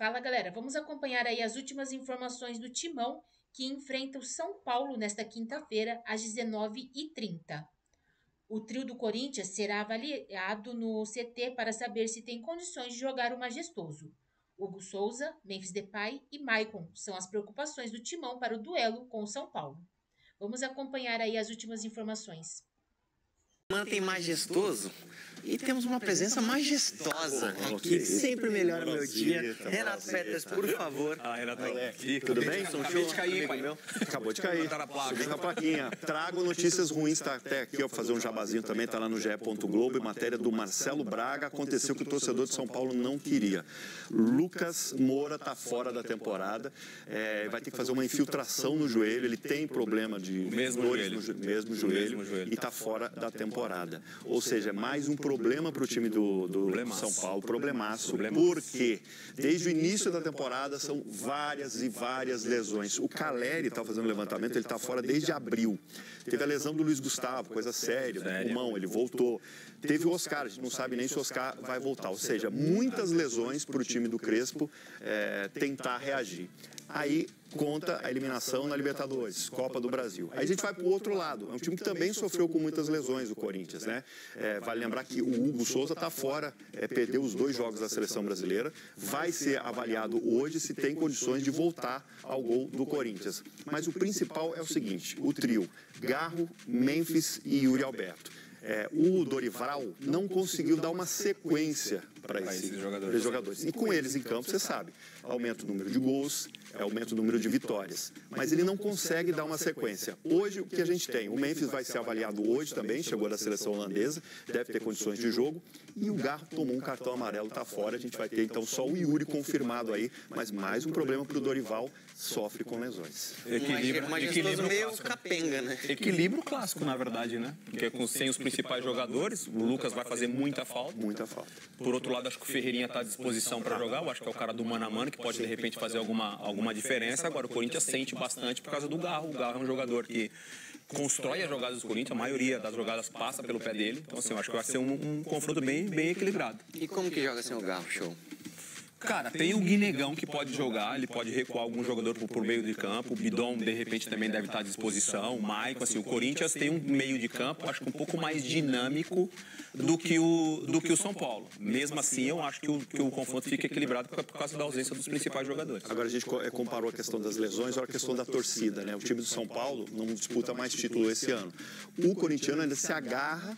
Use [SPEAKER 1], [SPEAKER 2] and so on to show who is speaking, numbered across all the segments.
[SPEAKER 1] Fala, galera. Vamos acompanhar aí as últimas informações do Timão, que enfrenta o São Paulo nesta quinta-feira, às 19h30. O trio do Corinthians será avaliado no CT para saber se tem condições de jogar o majestoso. Hugo Souza, Memphis Depay e Maicon são as preocupações do Timão para o duelo com o São Paulo. Vamos acompanhar aí as últimas informações.
[SPEAKER 2] Mantém majestoso e temos uma presença majestosa aqui, sempre melhora o meu dia. Renato Peters, por favor.
[SPEAKER 3] Renato,
[SPEAKER 2] tudo bem?
[SPEAKER 3] Acabei de cair, pai.
[SPEAKER 4] Acabou de cair. Subi na plaquinha. Trago notícias ruins, tá até aqui, ó, fazer um jabazinho também, tá lá no GE.globo, e matéria do Marcelo Braga, aconteceu que o torcedor de São Paulo não queria. Lucas Moura tá fora da temporada, vai ter que fazer uma infiltração no joelho, ele tem problema de
[SPEAKER 3] mesmo joelho
[SPEAKER 4] e tá fora da temporada. Ou seja, mais um problema para o time do São Paulo, problemaço, porque desde o início da temporada são várias e várias lesões. O Caleri está fazendo levantamento, ele está fora desde abril. Teve a lesão do Luiz Gustavo, coisa séria, do pulmão, ele voltou. Teve o Oscar, a gente não sabe nem se o Oscar vai voltar. Ou seja, muitas lesões para o time do Crespo tentar reagir. Aí conta a eliminação na Libertadores, Copa do Brasil. Aí a gente vai para o outro lado. É um time que também sofreu com muitas lesões, o Corinthians, né? Vale lembrar que o Hugo Souza está fora, perdeu os 2 jogos da seleção brasileira, vai ser avaliado hoje se tem condições de voltar ao gol do Corinthians. Mas o principal é o seguinte, o trio, Garro, Memphis e Yuri Alberto. O Dorival não conseguiu dar uma sequência para esses jogadores. E com eles em campo, você sabe, aumenta o número de gols, aumenta o número de vitórias. Mas ele não consegue dar uma sequência. Hoje, o que a gente tem? O Memphis vai ser avaliado hoje também, chegou da seleção holandesa, deve ter condições de jogo. E o Garro tomou um cartão amarelo, está fora. A gente vai ter, então, só o Yuri confirmado aí. Mas mais um problema para o Dorival, sofre com lesões.
[SPEAKER 2] Equilíbrio meio capenga, né?
[SPEAKER 3] Equilíbrio clássico, na verdade, né? Porque sem os principais jogadores, o Lucas vai fazer muita falta.
[SPEAKER 4] Muita falta.
[SPEAKER 3] Por outro lado, acho que o Ferreirinha está à disposição para jogar. Eu acho que é o cara do mano a mano que pode, de repente, fazer alguma diferença. Agora, o Corinthians sente bastante por causa do Garro. O Garro é um jogador que constrói as jogadas do Corinthians. A maioria das jogadas passa pelo pé dele. Então, assim, eu acho que vai ser um confronto bem equilibrado.
[SPEAKER 2] E como que joga sem o Garro, show?
[SPEAKER 3] Cara, tem o Guinegão que pode jogar, ele pode recuar algum jogador por meio de campo. O Bidon, de repente, também deve estar à disposição. O Maicon, assim, o Corinthians tem um meio de campo, acho que um pouco mais dinâmico do que o São Paulo. Mesmo assim, eu acho que o confronto fica equilibrado por causa da ausência dos principais jogadores.
[SPEAKER 4] Agora, a gente comparou a questão das lesões ou a questão da torcida, né? O time do São Paulo não disputa mais título esse ano. O corintiano ainda se agarra,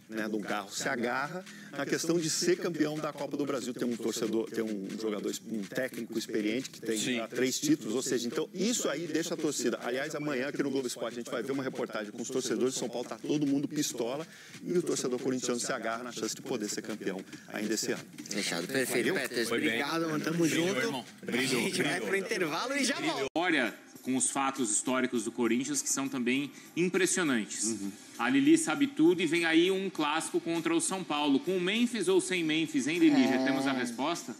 [SPEAKER 4] né, do Garro, se agarra na questão de ser campeão da Copa do Brasil. Tem um torcedor, tem um jogador, um técnico experiente que tem 3 títulos, ou seja, então isso aí deixa a torcida. Aliás, amanhã aqui no Globo Esporte a gente vai ver uma reportagem com os torcedores de São Paulo, tá todo mundo pistola e o torcedor corintiano se agarra na chance de poder ser campeão ainda esse ano.
[SPEAKER 2] Fechado, perfeito, Peters. Obrigado, mano, tamo junto. A gente vai pro intervalo e já volta.
[SPEAKER 5] Olha, com os fatos históricos do Corinthians que são também impressionantes. A Lili sabe tudo e vem aí um clássico contra o São Paulo. Com Memphis ou sem Memphis, hein, Lili? Já temos a resposta?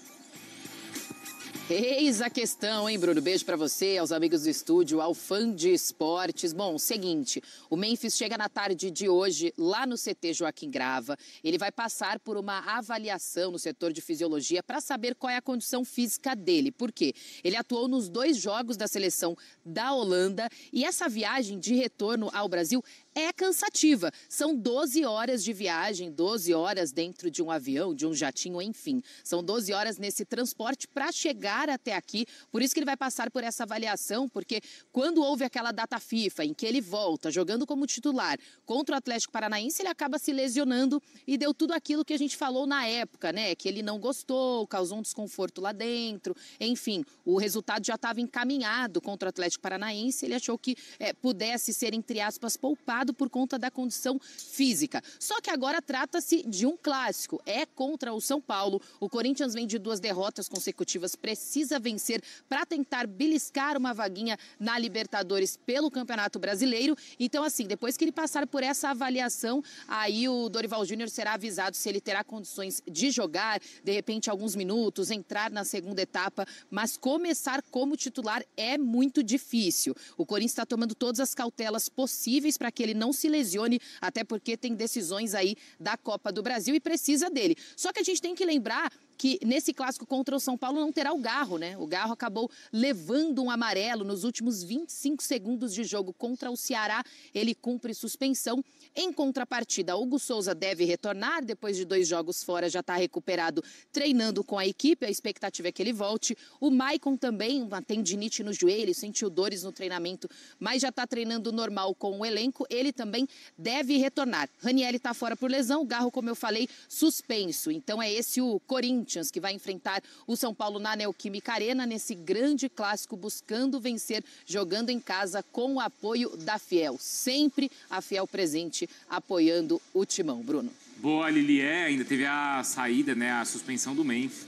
[SPEAKER 6] Eis a questão, hein, Bruno? Beijo pra você, aos amigos do estúdio, ao fã de esportes. Bom, seguinte, o Memphis chega na tarde de hoje lá no CT Joaquim Grava. Ele vai passar por uma avaliação no setor de fisiologia para saber qual é a condição física dele. Por quê? Ele atuou nos 2 jogos da seleção da Holanda e essa viagem de retorno ao Brasil é cansativa. São 12 horas de viagem, 12 horas dentro de um avião, de um jatinho, enfim. São 12 horas nesse transporte para chegar até aqui. Por isso que ele vai passar por essa avaliação, porque quando houve aquela data FIFA em que ele volta jogando como titular contra o Atlético Paranaense, ele acaba se lesionando e deu tudo aquilo que a gente falou na época, né? Que ele não gostou, causou um desconforto lá dentro. Enfim, o resultado já estava encaminhado contra o Atlético Paranaense. Ele achou que pudesse ser, entre aspas, poupado por conta da condição física. Só que agora trata-se de um clássico. É contra o São Paulo. O Corinthians vem de 2 derrotas consecutivas. Precisa vencer para tentar beliscar uma vaguinha na Libertadores pelo Campeonato Brasileiro. Então, assim, depois que ele passar por essa avaliação, aí o Dorival Júnior será avisado se ele terá condições de jogar, de repente alguns minutos, entrar na segunda etapa, mas começar como titular é muito difícil. O Corinthians está tomando todas as cautelas possíveis para que ele não se lesione, até porque tem decisões aí da Copa do Brasil e precisa dele. Só que a gente tem que lembrar que nesse clássico contra o São Paulo não terá o Garro, né? O Garro acabou levando um amarelo nos últimos 25 segundos de jogo contra o Ceará. Ele cumpre suspensão. Em contrapartida, Hugo Souza deve retornar. Depois de 2 jogos fora, já está recuperado, treinando com a equipe. A expectativa é que ele volte. O Maicon também, uma tendinite no joelho, sentiu dores no treinamento, mas já está treinando normal com o elenco. Ele também deve retornar. Ranieri está fora por lesão. O Garro, como eu falei, suspenso. Então é esse o Corinthians que vai enfrentar o São Paulo na Neoquímica Arena nesse grande clássico, buscando vencer, jogando em casa com o apoio da Fiel. Sempre a Fiel presente apoiando o Timão, Bruno.
[SPEAKER 5] Boa, Lili. Ainda teve a saída, né, a suspensão do Memphis,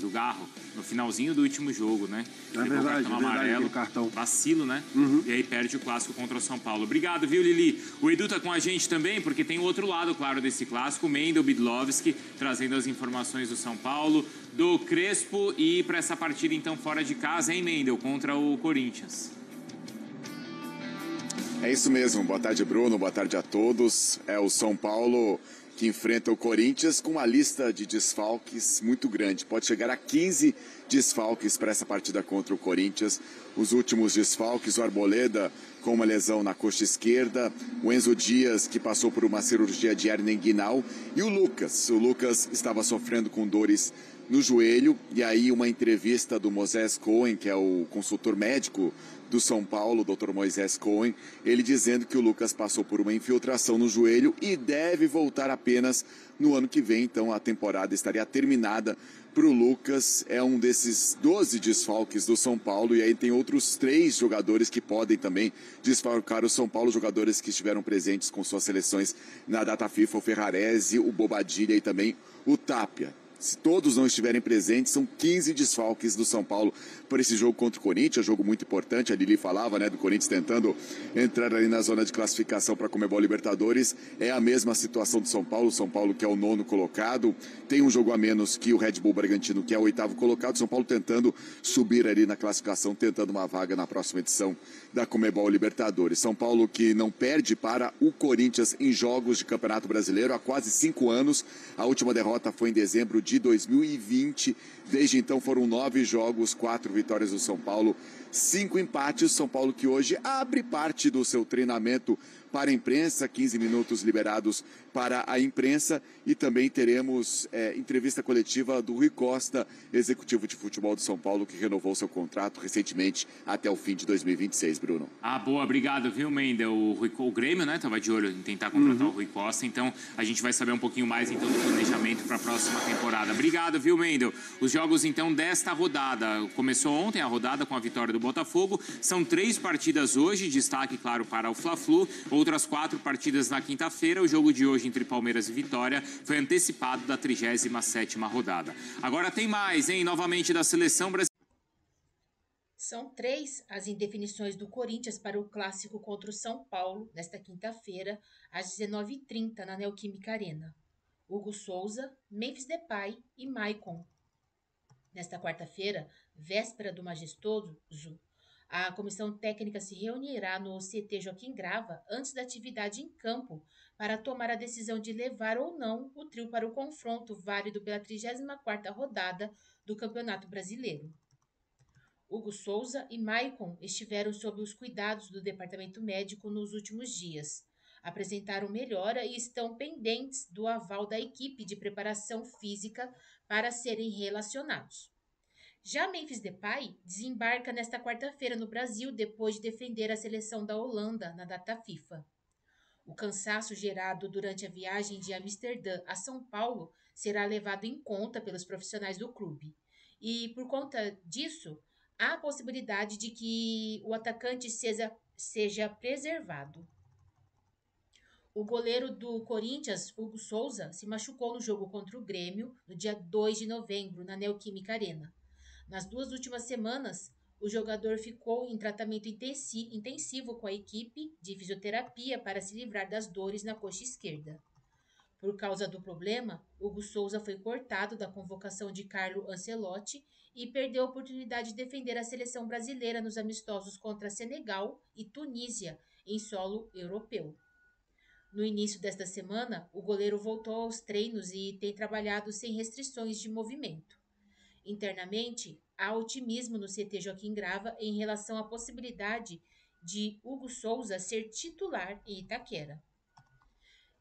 [SPEAKER 5] do Garro, no finalzinho do último jogo, né?
[SPEAKER 7] É verdade,
[SPEAKER 5] amarelo,
[SPEAKER 7] cartão.
[SPEAKER 5] Vacilo, né? E aí perde o clássico contra o São Paulo. Obrigado, viu, Lili? O Edu tá com a gente também, porque tem o outro lado, claro, desse clássico, o Mendel Bidlovski, trazendo as informações do São Paulo, do Crespo, e para essa partida, então, fora de casa, hein, Mendel, contra o Corinthians.
[SPEAKER 8] É isso mesmo. Boa tarde, Bruno. Boa tarde a todos. É o São Paulo que enfrenta o Corinthians com uma lista de desfalques muito grande. Pode chegar a 15 desfalques para essa partida contra o Corinthians. Os últimos desfalques, o Arboleda com uma lesão na coxa esquerda, o Enzo Dias, que passou por uma cirurgia de hérnia inguinal, e o Lucas. O Lucas estava sofrendo com dores no joelho, e aí uma entrevista do Moisés Cohen, que é o consultor médico do São Paulo, o Dr. Moisés Cohen, ele dizendo que o Lucas passou por uma infiltração no joelho e deve voltar apenas no ano que vem. Então a temporada estaria terminada para o Lucas. É um desses 12 desfalques do São Paulo, e aí tem outros 3 jogadores que podem também desfalcar o São Paulo, jogadores que estiveram presentes com suas seleções na data FIFA, o Ferrarese, o Bobadilha e também o Tapia. Se todos não estiverem presentes, são 15 desfalques do São Paulo para esse jogo contra o Corinthians, jogo muito importante. A Lili falava, né, do Corinthians tentando entrar ali na zona de classificação para a Conmebol Libertadores. É a mesma situação do São Paulo que é o 9º colocado, tem um jogo a menos que o Red Bull Bragantino, que é o 8º colocado. São Paulo tentando subir ali na classificação, tentando uma vaga na próxima edição da Conmebol Libertadores. São Paulo que não perde para o Corinthians em jogos de Campeonato Brasileiro há quase 5 anos. A última derrota foi em dezembro de 2020. Desde então foram 9 jogos, 4 vitórias do São Paulo, 5 empates. São Paulo que hoje abre parte do seu treinamento para a imprensa, 15 minutos liberados para a imprensa, e também teremos entrevista coletiva do Rui Costa, executivo de futebol do São Paulo, que renovou seu contrato recentemente até o fim de 2026, Bruno.
[SPEAKER 5] Boa, obrigado, viu, Mendel? O Grêmio, né, estava de olho em tentar contratar o Rui Costa, então a gente vai saber um pouquinho mais então do planejamento para a próxima temporada. Obrigado, viu, Mendel? Os jogos então desta rodada, começou ontem a rodada com a vitória do Botafogo, são 3 partidas hoje, destaque claro para o Fla-Flu, outras 4 partidas na quinta-feira. O jogo de hoje entre Palmeiras e Vitória foi antecipado da 37ª rodada. Agora tem mais, hein? Novamente da seleção brasileira.
[SPEAKER 1] São 3 as indefinições do Corinthians para o clássico contra o São Paulo, nesta quinta-feira, às 19h30, na Neoquímica Arena. Hugo Souza, Memphis Depay e Maicon. Nesta quarta-feira, véspera do Majestoso, a comissão técnica se reunirá no CT Joaquim Grava antes da atividade em campo para tomar a decisão de levar ou não o trio para o confronto válido pela 34ª rodada do Campeonato Brasileiro. Hugo Souza e Maicon estiveram sob os cuidados do departamento médico nos últimos dias. Apresentaram melhora e estão pendentes do aval da equipe de preparação física para serem relacionados. Já Memphis Depay desembarca nesta quarta-feira no Brasil depois de defender a seleção da Holanda na data FIFA. O cansaço gerado durante a viagem de Amsterdã a São Paulo será levado em conta pelos profissionais do clube. E, por conta disso, há a possibilidade de que o atacante seja preservado. O goleiro do Corinthians, Hugo Souza, se machucou no jogo contra o Grêmio no dia 2 de novembro, na Neoquímica Arena. Nas 2 últimas semanas, o jogador ficou em tratamento intensivo com a equipe de fisioterapia para se livrar das dores na coxa esquerda. Por causa do problema, Hugo Souza foi cortado da convocação de Carlo Ancelotti e perdeu a oportunidade de defender a seleção brasileira nos amistosos contra Senegal e Tunísia, em solo europeu. No início desta semana, o goleiro voltou aos treinos e tem trabalhado sem restrições de movimento. Internamente, há otimismo no CT Joaquim Grava em relação à possibilidade de Hugo Souza ser titular em Itaquera.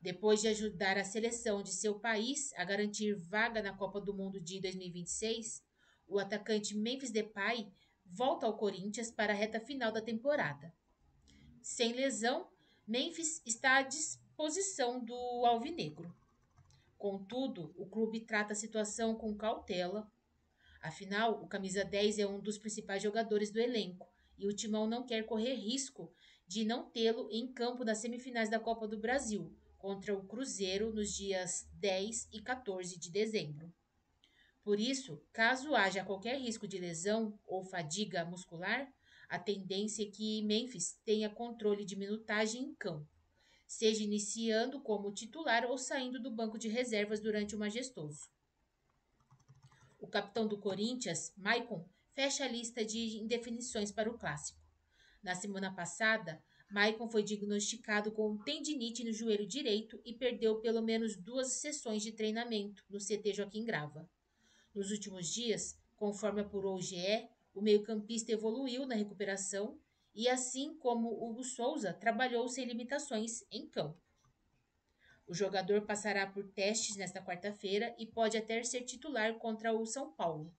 [SPEAKER 1] Depois de ajudar a seleção de seu país a garantir vaga na Copa do Mundo de 2026, o atacante Memphis Depay volta ao Corinthians para a reta final da temporada. Sem lesão, Memphis está à disposição do alvinegro. Contudo, o clube trata a situação com cautela. Afinal, o camisa 10 é um dos principais jogadores do elenco e o Timão não quer correr risco de não tê-lo em campo nas semifinais da Copa do Brasil, contra o Cruzeiro nos dias 10 e 14 de dezembro. Por isso, caso haja qualquer risco de lesão ou fadiga muscular, a tendência é que Memphis tenha controle de minutagem em campo, seja iniciando como titular ou saindo do banco de reservas durante o majestoso. O capitão do Corinthians, Maicon, fecha a lista de indefinições para o clássico. Na semana passada, Maicon foi diagnosticado com tendinite no joelho direito e perdeu pelo menos 2 sessões de treinamento no CT Joaquim Grava. Nos últimos dias, conforme apurou o GE, o meio-campista evoluiu na recuperação e, assim como Hugo Souza, trabalhou sem limitações em campo. O jogador passará por testes nesta quarta-feira e pode até ser titular contra o São Paulo.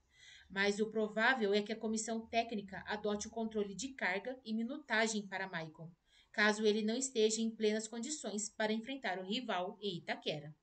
[SPEAKER 1] Mas o provável é que a comissão técnica adote o controle de carga e minutagem para Maicon, caso ele não esteja em plenas condições para enfrentar o rival em Itaquera.